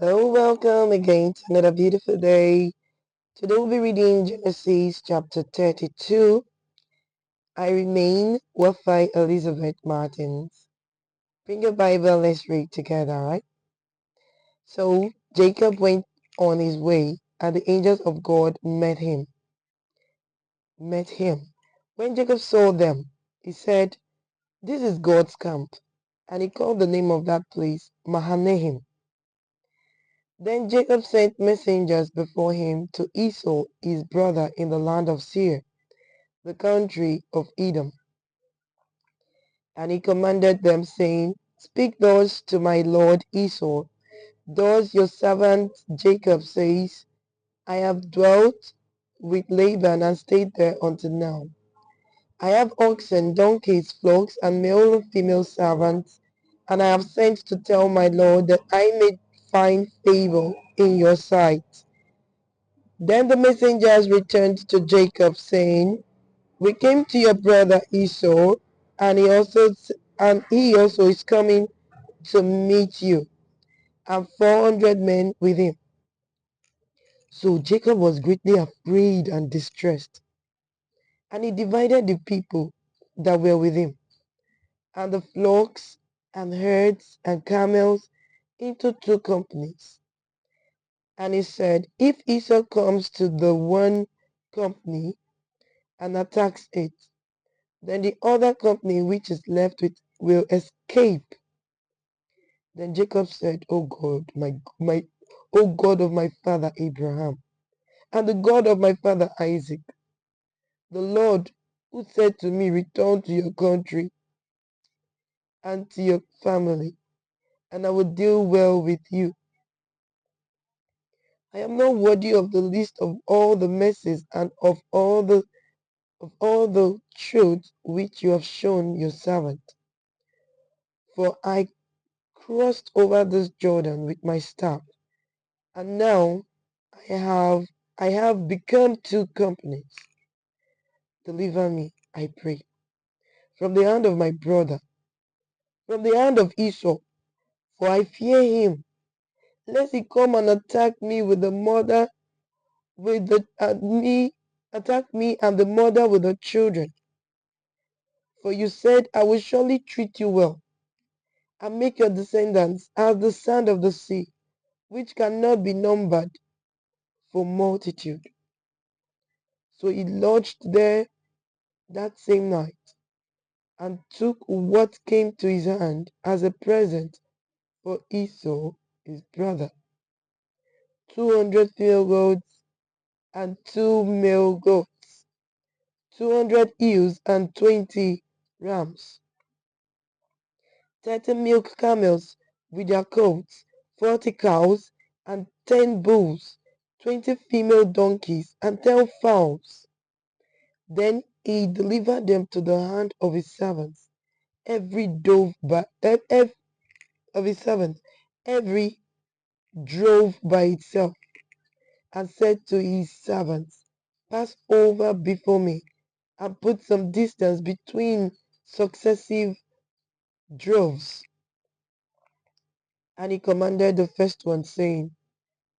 Hello, welcome again to another beautiful day. Today we'll be reading Genesis chapter 32. I remain Wafi Elizabeth Martins. Bring your Bible, let's read together, right? So Jacob went on his way, and the angels of God met him. When Jacob saw them, he said, "This is God's camp." And he called the name of that place Mahanaim. Then Jacob sent messengers before him to Esau his brother in the land of Seir, the country of Edom. And he commanded them, saying, "Speak thus to my lord Esau, thus your servant Jacob says, I have dwelt with Laban and stayed there until now. I have oxen, donkeys, flocks, and male and female servants, and I have sent to tell my lord that I may find favor in your sight." Then the messengers returned to Jacob, saying, "We came to your brother Esau, and he also is coming to meet you, and 400 men with him." So Jacob was greatly afraid and distressed, and he divided the people that were with him, and the flocks and herds and camels into two companies. And he said, "If Esau comes to the one company and attacks it, then the other company which is left with will escape." Then Jacob said, "O God, O God of my father Abraham, and the God of my father Isaac, the Lord who said to me, 'Return to your country and to your family, and I will deal well with you.' I am not worthy of the least of all the mercies and of all the truth which you have shown your servant. For I crossed over this Jordan with my staff, and now I have I have become two companies. Deliver me, I pray, from the hand of my brother, from the hand of Esau, for I fear him, lest he come and attack me and the mother with the children. For you said, I will surely treat you well, and make your descendants as the sand of the sea, which cannot be numbered for multitude." So he lodged there that same night, and took what came to his hand as a present for Esau his brother, 200 female goats and 2 male goats, 200 ewes and 20 rams, 30 milk camels with their coats, 40 cows and 10 bulls, 20 female donkeys and 10 fowls. Then he delivered them to the hand of his servants, every of his servants, every drove by itself, and said to his servants, "Pass over before me, and put some distance between successive droves." And he commanded the first one, saying,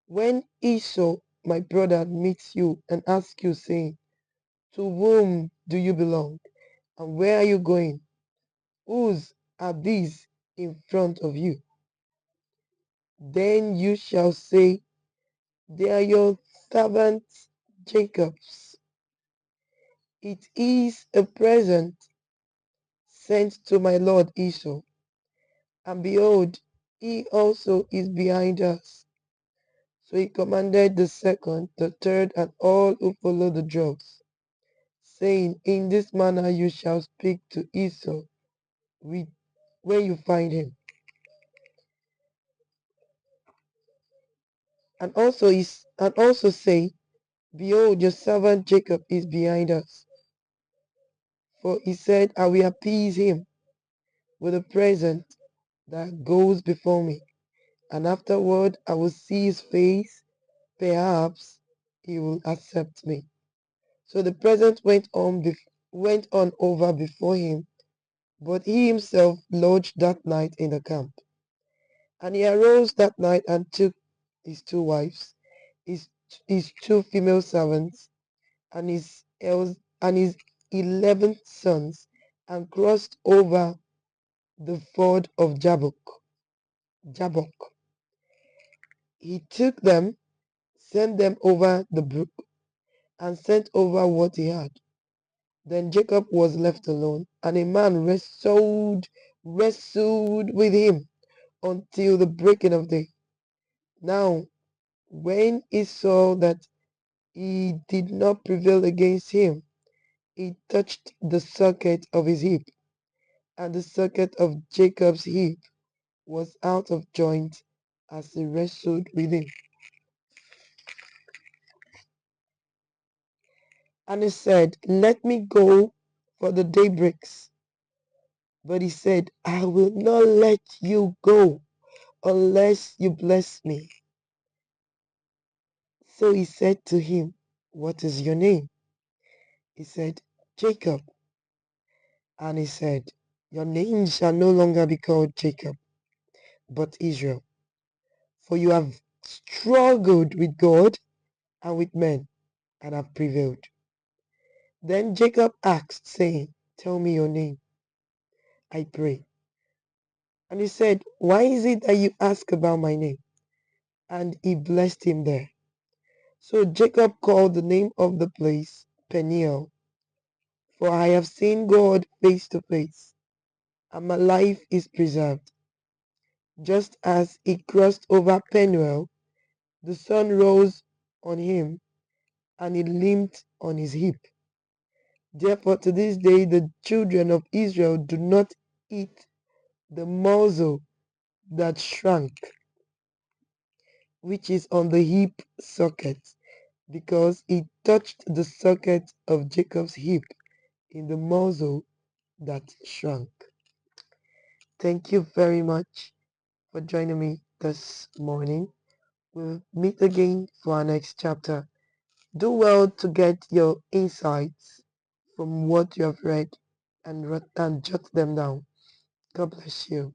"When Esau my brother meets you and asks you, saying, 'To whom do you belong, and where are you going? Whose are these in front of you?' Then you shall say, 'They are your servant Jacob's. It is a present sent to my lord Esau, and behold, he also is behind us.'" So he commanded the second, the third, and all who follow the droves, saying, "In this manner you shall speak to Esau when you find him. And also say, 'Behold, your servant Jacob is behind us.' For he said, I will appease him with a present that goes before me, and afterward I will see his face. Perhaps he will accept me." So the present went on over before him, but he himself lodged that night in the camp. And he arose that night and took his two wives, his, his two female servants, and his 11 sons, and crossed over the ford of Jabbok. He took them, sent them over the brook, and sent over what he had. Then Jacob was left alone, and a man wrestled with him until the breaking of day. Now, when he saw that he did not prevail against him, he touched the socket of his hip, and the socket of Jacob's hip was out of joint as he wrestled with him. And he said, "Let me go, for the day breaks." But he said, "I will not let you go unless you bless me." So he said to him, "What is your name?" He said, "Jacob." And he said, "Your name shall no longer be called Jacob, but Israel, for you have struggled with God and with men, and have prevailed." Then Jacob asked, saying, "Tell me your name, I pray." And he said, "Why is it that you ask about my name?" And he blessed him there. So Jacob called the name of the place Peniel, for I have seen God face to face, and my life is preserved. Just as he crossed over Penuel, the sun rose on him, and he limped on his hip. Therefore to this day the children of Israel do not eat the morsel that shrank, which is on the hip socket, because it touched the socket of Jacob's hip in the morsel that shrunk. Thank you very much for joining me this morning. We'll meet again for our next chapter. Do well to get your insights from what you have read and jot them down. God bless you.